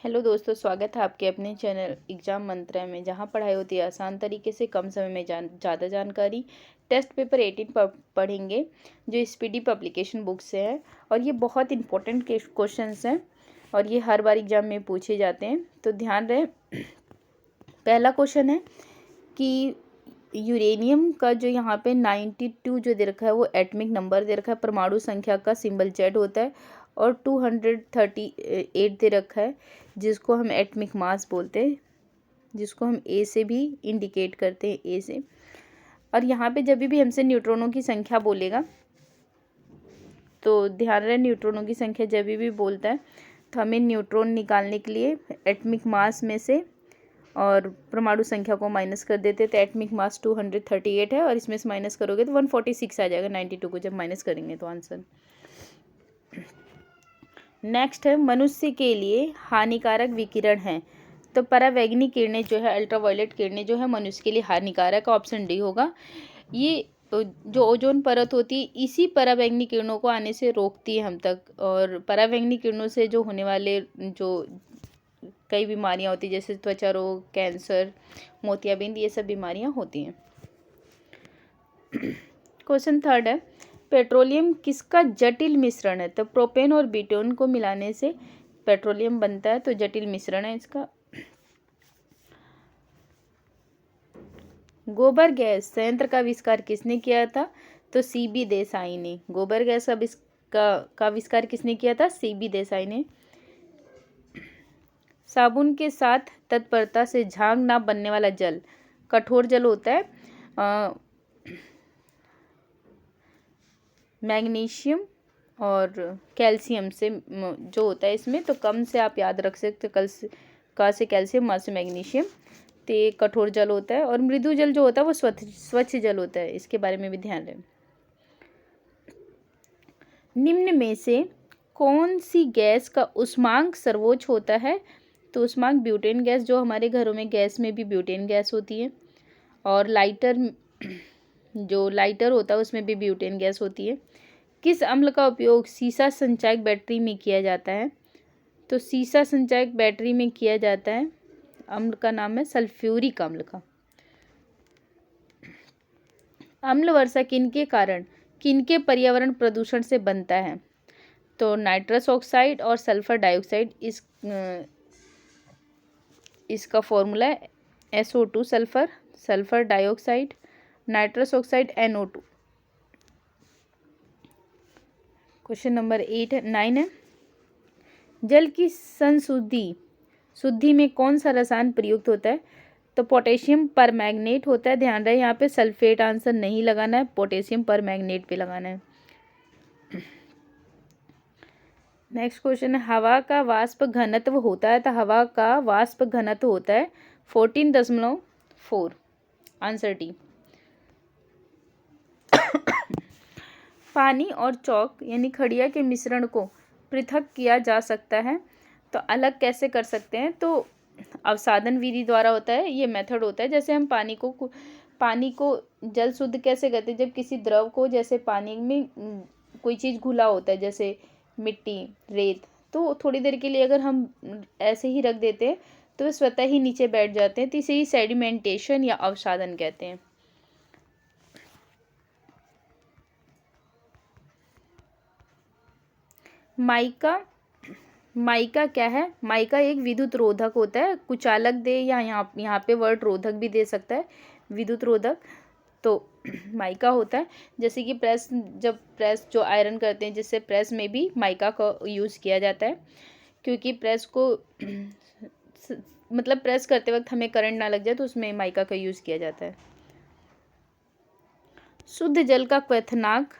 Hello दोस्तों, स्वागत है आपके अपने चैनल एग्जाम मंत्रा में, जहां पढ़ाई होती है आसान तरीके से, कम समय में ज़्यादा जानकारी। टेस्ट पेपर 18 पढ़ेंगे जो स्पीडी पब्लिकेशन बुक से है, और ये बहुत इंपॉर्टेंट क्वेश्चंस हैं और ये हर बार एग्जाम में पूछे जाते हैं, तो ध्यान रहे। पहला क्वेश्चन है कि यूरेनियम का जो यहाँ पे 92 जो दे रखा है वो एटॉमिक नंबर दे रखा है, परमाणु संख्या का सिंबल जेड होता है, और 238 दे रखा है जिसको हम एटॉमिक मास बोलते हैं, जिसको हम ए से भी इंडिकेट करते हैं, ए से। और यहाँ पे जब भी हमसे न्यूट्रॉनों की संख्या बोलेगा तो ध्यान रहे, न्यूट्रॉनों की संख्या जब भी बोलता है तो हमें न्यूट्रॉन निकालने के लिए एटॉमिक मास में से और परमाणु संख्या को माइनस कर देते, तो एटॉमिक मास 238 है और इसमें से माइनस करोगे तो 146 आ जाएगा। 92 को जब माइनस करेंगे तो आंसर। नेक्स्ट है, मनुष्य के लिए हानिकारक विकिरण है, तो परावैंगनी किरणें जो है, अल्ट्रावायलेट किरणें जो है मनुष्य के लिए हानिकारक, ऑप्शन डी होगा। ये जो ओजोन परत होती है इसी परावैंगनी किरणों को आने से रोकती है हम तक, और परावैंगनी किरणों से जो होने वाले जो कई बीमारियां होती है जैसे त्वचा रोग, कैंसर, मोतियाबिंद, ये सब बीमारियां होती हैं। क्वेश्चन थर्ड है, पेट्रोलियम किसका जटिल मिश्रण है, तो प्रोपेन और ब्यूटेन को मिलाने से पेट्रोलियम बनता है, तो जटिल मिश्रण है इसका। गोबर गैस संयंत्र का आविष्कार किसने किया था, तो सीबी देसाई ने। गोबर गैस का आविष्कार किसने किया था, सीबी देसाई ने। साबुन के साथ तत्परता से झाग ना बनने वाला जल कठोर जल होता है। मैग्नीशियम और कैल्शियम से जो होता है इसमें, तो कम से आप याद रख सकते, का से कैल्शियम, मा से मैग्नीशियम, तो ये कठोर जल होता है। और मृदु जल जो होता है वो स्वच्छ जल होता है, इसके बारे में भी ध्यान रखें। निम्न में से कौन सी गैस का ऊष्मांक सर्वोच्च होता है, तो ऊष्मांक ब्यूटेन गैस, जो हमारे घरों में गैस में भी ब्यूटेन गैस होती है, और लाइटर जो लाइटर होता है उसमें भी ब्यूटेन गैस होती है। किस अम्ल का उपयोग सीसा संचायक बैटरी में किया जाता है, तो सीसा संचायक बैटरी में किया जाता है, अम्ल का नाम है सल्फ्यूरिक अम्ल का। अम्ल वर्षा किनके कारण, किनके पर्यावरण प्रदूषण से बनता है, तो नाइट्रस ऑक्साइड और सल्फर डाइऑक्साइड। इसका फॉर्मूला है SO2 sulphur dioxide, nitrous oxide NO2। Question number 9 है, जल की शुद्धि में कौन सा रसायन प्रयुक्त होता है, तो पोटेशियम परमैंगनेट होता है। ध्यान रहे यहाँ पे सल्फेट आंसर नहीं लगाना है, पोटेशियम परमैंगनेट पे लगाना है। नेक्स्ट क्वेश्चन है, हवा का वाष्प घनत्व होता है, तो हवा का वाष्प घनत्व होता है 14.4, आंसर डी। पानी और चौक यानी खड़िया के मिश्रण को पृथक किया जा सकता है, तो अलग कैसे कर सकते हैं, तो अवसादन विधि द्वारा होता है, ये मेथड होता है। जैसे हम पानी को जल शुद्ध कैसे करते हैं, जब किसी द्रव को, जैसे पानी में कोई चीज़ घुला होता है जैसे मिट्टी, रेत, तो थोड़ी देर के लिए अगर हम ऐसे ही रख देते हैं तो वे स्वतः ही नीचे बैठ जाते हैं, तो इसे ही सेडिमेंटेशन या अवसादन कहते हैं। माइका क्या है, माइका एक विद्युत रोधक होता है, कुचालक दे या यहाँ पे वर्ड रोधक भी दे सकता है, विद्युत रोधक, तो माइका होता है। जैसे कि जब प्रेस जो आयरन करते हैं, जिससे प्रेस में भी माइका का यूज़ किया जाता है, क्योंकि प्रेस को मतलब प्रेस करते वक्त हमें करंट ना लग जाए, तो उसमें माइका का यूज़ किया जाता है। शुद्ध जल का क्वथनांक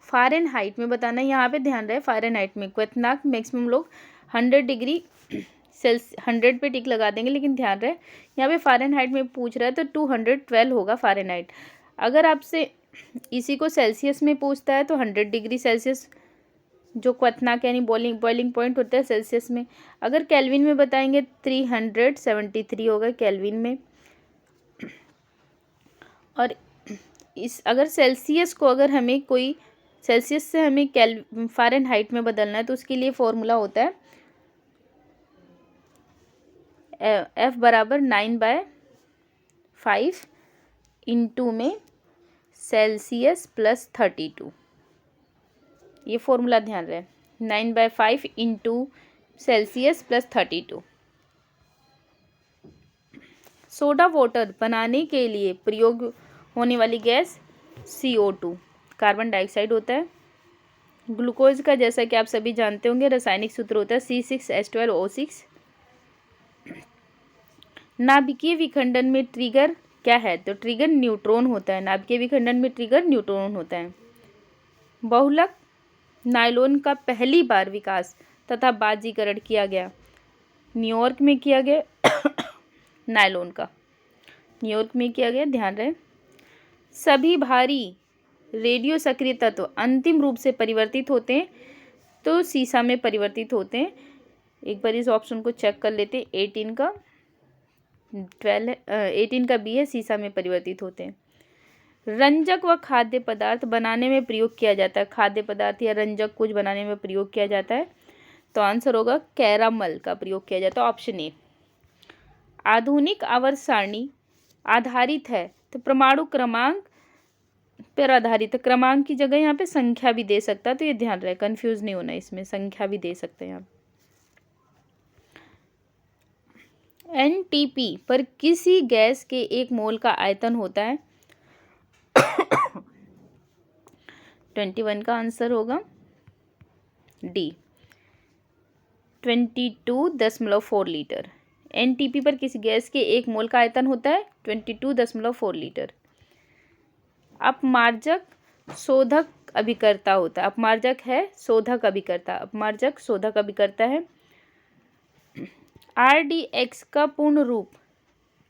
फ़ारेनहाइट में बताना है, यहाँ पे ध्यान रहे, फ़ारेनहाइट में क्वथनांक मैक्सिमम लोग 100 डिग्री सेल्सियस 100 पे टिक लगा देंगे, लेकिन ध्यान रहे यहाँ पे फ़ारेनहाइट में पूछ रहा है तो 212 होगा फ़ारेनहाइट। अगर आपसे इसी को सेल्सियस में पूछता है तो 100 डिग्री सेल्सियस जो क्वथनांक यानी बॉइलिंग पॉइंट होता है सेल्सियस में। अगर केल्विन में बताएंगे 373 होगा केल्विन में। और अगर सेल्सियस को अगर हमें कोई सेल्सियस से हमें फ़ारेनहाइट में बदलना है तो उसके लिए फॉर्मूला होता है F बराबर 9/5 इंटू में सेल्सियस प्लस 32। ये फॉर्मूला ध्यान रहे, 9/5 into Celsius plus 32। Soda water बनाने के लिए प्रयोग होने वाली गैस CO2 कार्बन डाइऑक्साइड होता है। ग्लूकोज का जैसा कि आप सभी जानते होंगे रासायनिक सूत्र होता है C6H12O6। नाभिकीय विखंडन में ट्रिगर क्या है? तो ट्रिगर न्यूट्रॉन होता है। नाभिकीय विखंडन में ट्रिगर न्यूट्रॉन होता है। बहुलक नायलॉन का पहली बार विकास तथा बाजीकरण किया गया, न्यूयॉर्क में किया गया। नायलॉन का न्यूयॉर्क में किया गया, ध्यान रहे। सभी भारी रेडियो सक्रिय तत्व अंतिम रूप से परिवर्तित होते हैं तो सीसा में परिवर्तित होते हैं। एक बार इस ऑप्शन को चेक कर लेते हैं। 18 का बी है, सीसा में परिवर्तित होते हैं। रंजक व खाद्य पदार्थ बनाने में प्रयोग किया जाता है। खाद्य पदार्थ या रंजक कुछ बनाने में प्रयोग किया जाता है तो आंसर होगा कैरामल का प्रयोग किया जाता है, ऑप्शन ए। आधुनिक आवर्त सारणी आधारित है तो परमाणु क्रमांक पर आधारित है। क्रमांक की जगह यहाँ पे संख्या भी दे सकता है, तो ये ध्यान रहे, कंफ्यूज नहीं होना, इसमें संख्या भी दे सकते हैं आप। NTP पर किसी गैस के 1 मोल का आयतन होता है 21 का आंसर होगा डी, 22.4 लीटर। NTP पर किसी गैस के 1 मोल का आयतन होता है 22.4 लीटर। अपमार्जक शोधक अभिकर्ता होता है। अपमार्जक है शोधक अभिकर्ता, अपमार्जक शोधक अभिकर्ता है। RDX का पूर्ण रूप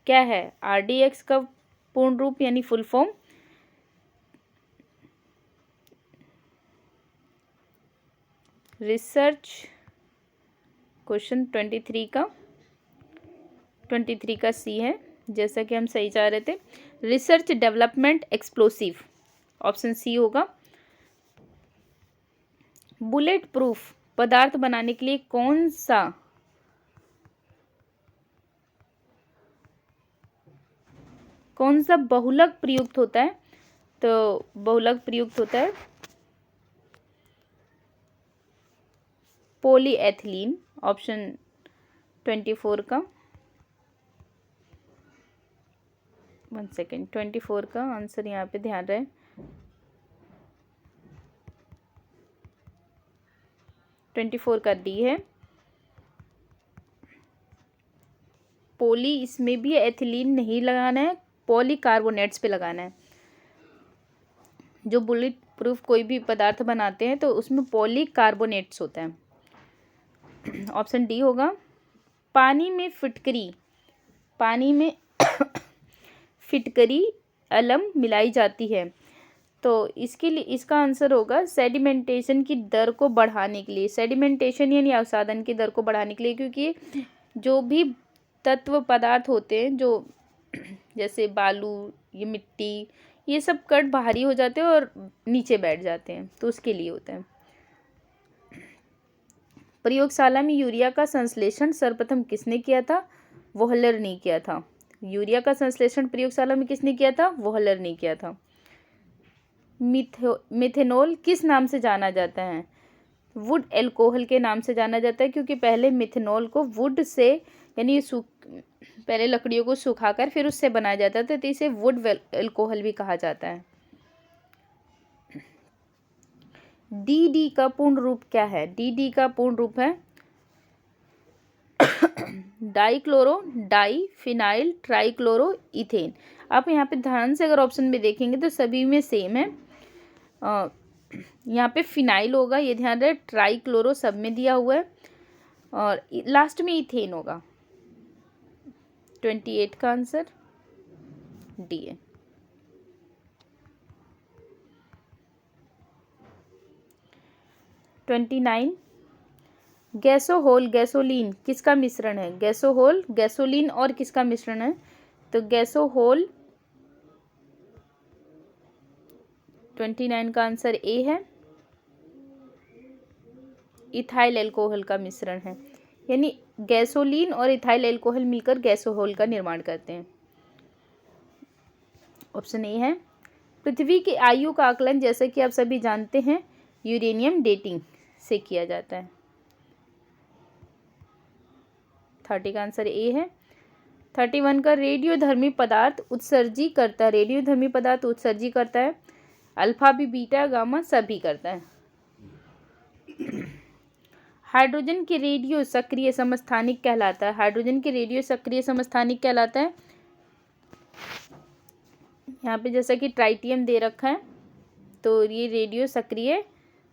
क्या है? RDX का पूर्ण रूप यानी फुल फॉर्म रिसर्च, क्वेश्चन 23 का सी है, जैसा कि हम सही चाह रहे थे। Research development explosive, option C होगा। बुलेट प्रूफ पदार्थ बनाने के लिए कौन सा बहुलक प्रयुक्त होता है? तो बहुलक प्रयुक्त होता है पॉलीएथिलीन, ऑप्शन 24 का 1 सेकेंड 24 का आंसर यहाँ पे ध्यान रहे। का डी है। पॉली, इसमें भी एथिलीन नहीं लगाना है, पॉलीकार्बोनेट्स पे लगाना है। जो बुलेट प्रूफ कोई भी पदार्थ बनाते हैं तो उसमें पॉलीकार्बोनेट्स होता है, ऑप्शन डी होगा। पानी में फिटकरी अलम मिलाई जाती है तो इसके लिए इसका आंसर होगा सेडिमेंटेशन की दर को बढ़ाने के लिए। सेडिमेंटेशन यानी अवसादन की दर को बढ़ाने के लिए, क्योंकि जो भी तत्व पदार्थ होते हैं, जो जैसे बालू, ये मिट्टी, ये सब कण भारी हो जाते हैं और नीचे बैठ जाते हैं, तो उसके लिए होता है। प्रयोगशाला में यूरिया का संश्लेषण सर्वप्रथम किसने किया था? वोहलर ने किया था। यूरिया का संश्लेषण प्रयोगशाला में किसने किया था? वोहलर ने किया था। मिथेनॉल किस नाम से जाना जाता है? वुड एल्कोहल के नाम से जाना जाता है, क्योंकि पहले मिथेनॉल को वुड से यानी पहले लकड़ियों को सुखाकर फिर उससे बनाया जाता था, तो इसे वुड एल्कोहल भी कहा जाता है। DD का पूर्ण रूप क्या है? DD का पूर्ण रूप है डाइफिनाइल ट्राइक्लोरो इथेन। आप यहाँ पे ध्यान से अगर ऑप्शन में देखेंगे तो सभी में सेम है। यहाँ पे फिनाइल होगा, ये ध्यान रहे, ट्राइक्लोरो सब में दिया हुआ है और लास्ट में इथेन होगा। 28 का आंसर डी है। 29 गैसोहोल गैसोलीन किसका मिश्रण है? गैसोहोल गैसोलीन और किसका मिश्रण है? तो गैसोहोल 29 का आंसर ए है, इथाइल एल्कोहल का मिश्रण है। यानी गैसोलीन और इथाइल अल्कोहल मिलकर गैसोहोल का निर्माण करते हैं। ऑप्शन ए है पृथ्वी की आयु का आकलन जैसा कि आप सभी जानते हैं यूरेनियम डेटिंग से किया जाता है। 30 का आंसर ए है। 31 का रेडियोधर्मी पदार्थ उत्सर्जी करता है। रेडियोधर्मी पदार्थ उत्सर्जी करता है, अल्फा भी, बीटा, गामा सभी करता है। हाइड्रोजन के रेडियो सक्रिय समस्थानिक कहलाता है। हाइड्रोजन के रेडियो सक्रिय समस्थानिक कहलाता है। यहाँ पे जैसा कि ट्राइटियम दे रखा है तो ये रेडियो सक्रिय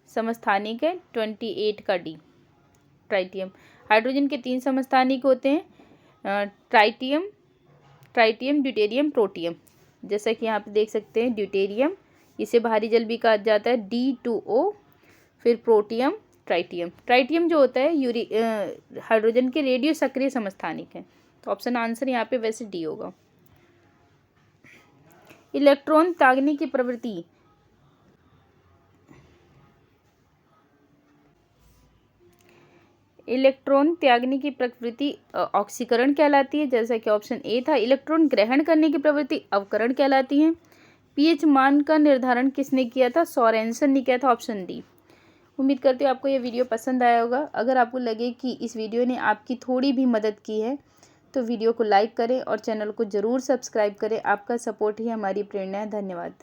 समस्थानिक है। 28 का डी ट्राइटियम। हाइड्रोजन के 3 समस्थानिक होते हैं, ट्राइटियम, ड्यूटेरियम, प्रोटियम। जैसा कि यहाँ पे देख सकते हैं ड्यूटेरियम, इसे भारी जल भी कहा जाता है, D2O। फिर प्रोटियम, ट्राइटियम जो होता है हाइड्रोजन के रेडियो सक्रिय समस्थानिक है। तो ऑप्शन आंसर यहाँ पे वैसे डी होगा। इलेक्ट्रॉन त्यागने की प्रवृत्ति ऑक्सीकरण कहलाती है, जैसा कि ऑप्शन ए था। इलेक्ट्रॉन ग्रहण करने की प्रवृत्ति अवकरण कहलाती है। पीएच मान का निर्धारण किसने किया था? सोरेनसन ने किया था। Option D. उम्मीद करती हूँ आपको ये वीडियो पसंद आया होगा। अगर आपको लगे कि इस वीडियो ने आपकी थोड़ी भी मदद की है तो वीडियो को लाइक करें और चैनल को ज़रूर सब्सक्राइब करें। आपका सपोर्ट ही हमारी प्रेरणा है। धन्यवाद।